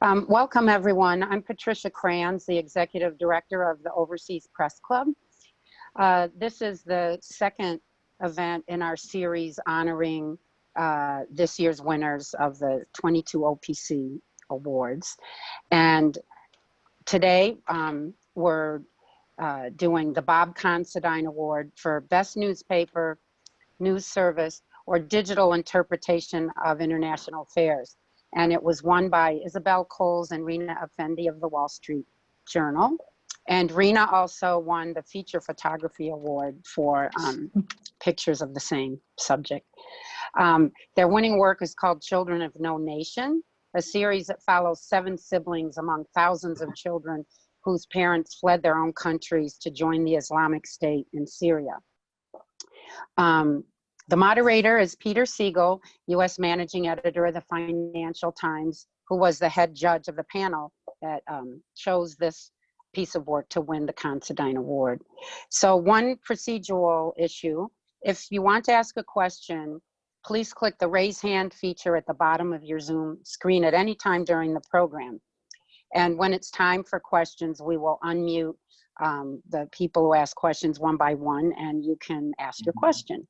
Welcome, everyone. I'm Patricia Crayons, the Executive Director of the Overseas Press Club. This is the second event in our series honoring this year's winners of the 22 OPC awards. And today we're doing the Bob Considine Award for Best Newspaper, News Service, or Digital Interpretation of International Affairs. And it was won by Isabel Coles and Rena Effendi of the Wall Street Journal. And Rena also won the Feature Photography Award for pictures of the same subject. Their winning work is called Children of No Nation, a series that follows 7 siblings among thousands of children whose parents fled their own countries to join the Islamic State in Syria. The moderator is Peter Spiegel, U.S. Managing Editor of the Financial Times, who was the head judge of the panel that chose this piece of work to win the Considine Award. So one procedural issue, if you want to ask a question, please click the raise hand feature at the bottom of your Zoom screen at any time during the program. And when it's time for questions, we will unmute the people who ask questions one by one, and you can ask your question.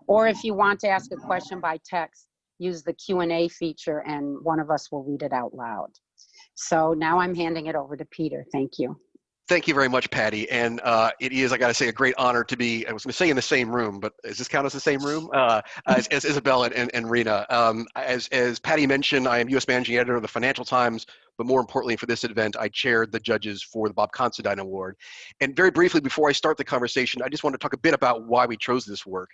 Or if you want to ask a question by text, use the Q&A feature and one of us will read it out loud. So now I'm handing it over to Peter. Thank you. Thank you very much, Patty. And it is, I got to say, a great honor to be, I was going to say in the same room, but does this count as the same room? As Isabel and Rena. As Patty mentioned, I am U.S. Managing Editor of the Financial Times, but more importantly for this event, I chaired the judges for the Bob Considine Award. And very briefly, before I start the conversation, I just want to talk a bit about why we chose this work.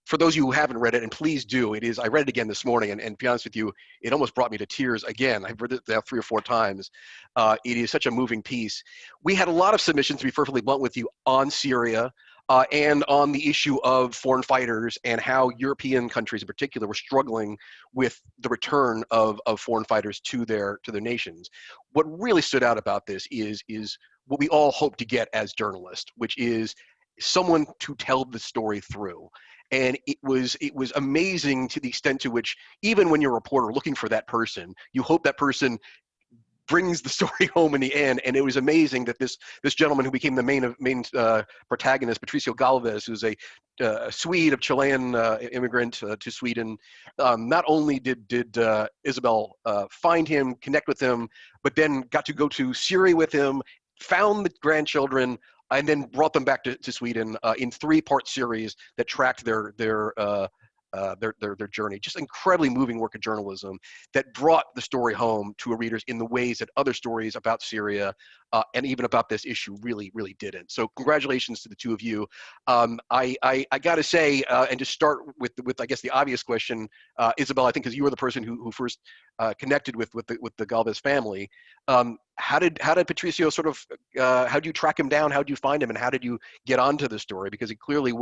For those of you who haven't read it, and please do, I read it again this morning, and to be honest with you, it almost brought me to tears again. I've read it now 3 or 4 times. It is such a moving piece. We had a lot of submissions, to be perfectly blunt with you, on Syria and on the issue of foreign fighters and how European countries in particular were struggling with the return of foreign fighters to their nations. What really stood out about this is what we all hope to get as journalists, which is someone to tell the story through. And it was amazing to the extent to which, even when you're a reporter looking for that person, you hope that person brings the story home in the end. And it was amazing that this gentleman who became the main protagonist, Patricio Galvez, who's a Swede of Chilean immigrant to Sweden, not only did Isabel find him, connect with him, but then got to go to Syria with him, found the grandchildren, and then brought them back to Sweden in 3-part series that tracked their journey. Just incredibly moving work of journalism that brought the story home to our readers in the ways that other stories about Syria and even about this issue really didn't. So congratulations to the 2 of you. I got to say, and to start with I guess the obvious question, Isabel, I think because you were the person who first connected with the Galvez family. How did Patricio sort of, how did you track him down? How did you find him? And how did you get onto the story? Because it clearly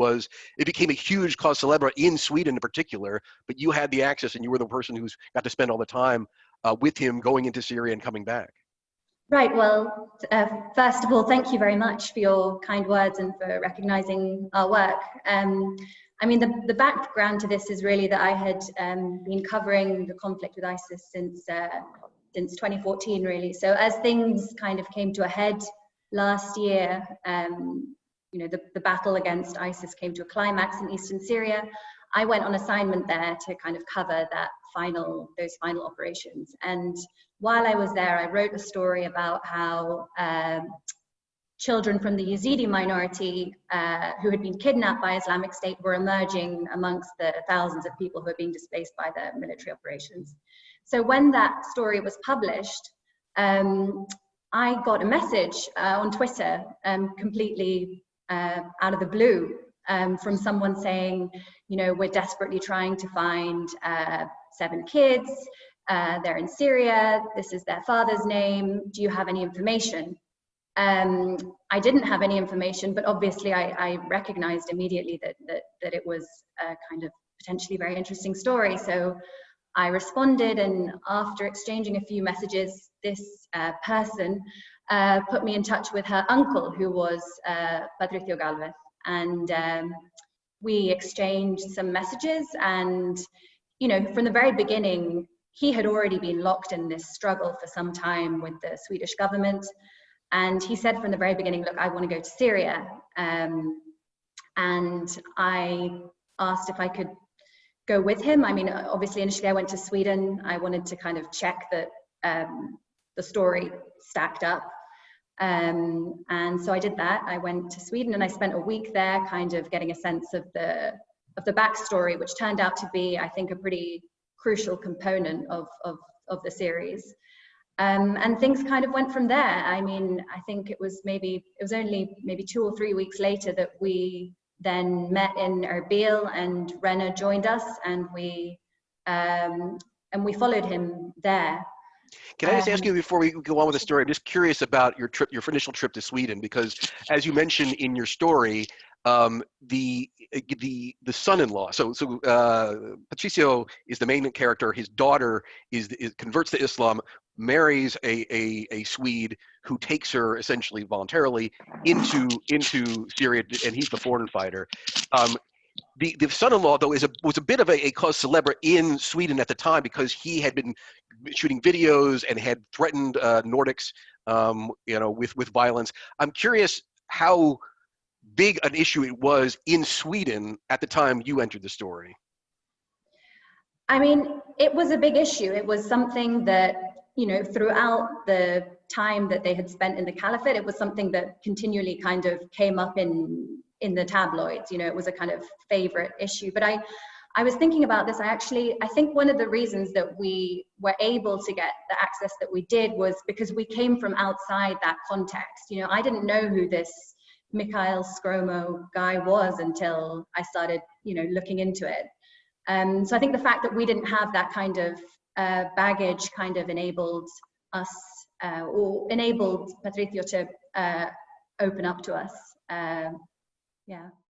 it became a huge cause célèbre in Sweden in particular, but you had the access and you were the person who's got to spend all the time with him going into Syria and coming back. Right, well, first of all, thank you very much for your kind words and for recognizing our work. I mean, the background to this is really that I had been covering the conflict with ISIS since 2014, really. So as things kind of came to a head last year, you know, the battle against ISIS came to a climax in eastern Syria. I went on assignment there to kind of cover those final operations. And while I was there, I wrote a story about how children from the Yazidi minority who had been kidnapped by Islamic State were emerging amongst the thousands of people who were being displaced by the military operations. So when that story was published, I got a message on Twitter completely out of the blue from someone saying, you know, we're desperately trying to find 7 kids. They're in Syria. This is their father's name. Do you have any information? I didn't have any information, but obviously I recognized immediately that it was a kind of potentially very interesting story. So I responded, and after exchanging a few messages, this person put me in touch with her uncle, who was Patricio Galvez. And we exchanged some messages, and, you know, from the very beginning, he had already been locked in this struggle for some time with the Swedish government. And he said from the very beginning, look, I want to go to Syria. And I asked if I could go with him. I mean, obviously, initially I went to Sweden. I wanted to kind of check that the story stacked up. And so I did that. I went to Sweden and I spent a week there kind of getting a sense of the backstory, which turned out to be, I think, a pretty crucial component of the series. And things kind of went from there. I mean, I think it was only maybe 2 or 3 weeks later that we then met in Erbil, and Rena joined us, and we followed him there. Can I just ask you before we go on with the story? I'm just curious about your initial trip to Sweden, because as you mentioned in your story, the son-in-law. So Patricio is the main character. His daughter converts to Islam, marries a Swede who takes her essentially voluntarily into Syria, and he's the foreign fighter. The son-in-law, though, was a bit of a cause célèbre in Sweden at the time, because he had been shooting videos and had threatened Nordics, with violence. I'm curious how big an issue it was in Sweden at the time you entered the story. I mean, it was a big issue. It was something that, throughout the time that they had spent in the caliphate, it was something that continually kind of came up in the tabloids. It was a kind of favorite issue. But I was thinking about this. I think one of the reasons that we were able to get the access that we did was because we came from outside that context. I didn't know who this Mikhail Skromo guy was until I started, looking into it. So I think the fact that we didn't have that kind of baggage kind of enabled us, or enabled Patricio to open up to us. Yeah.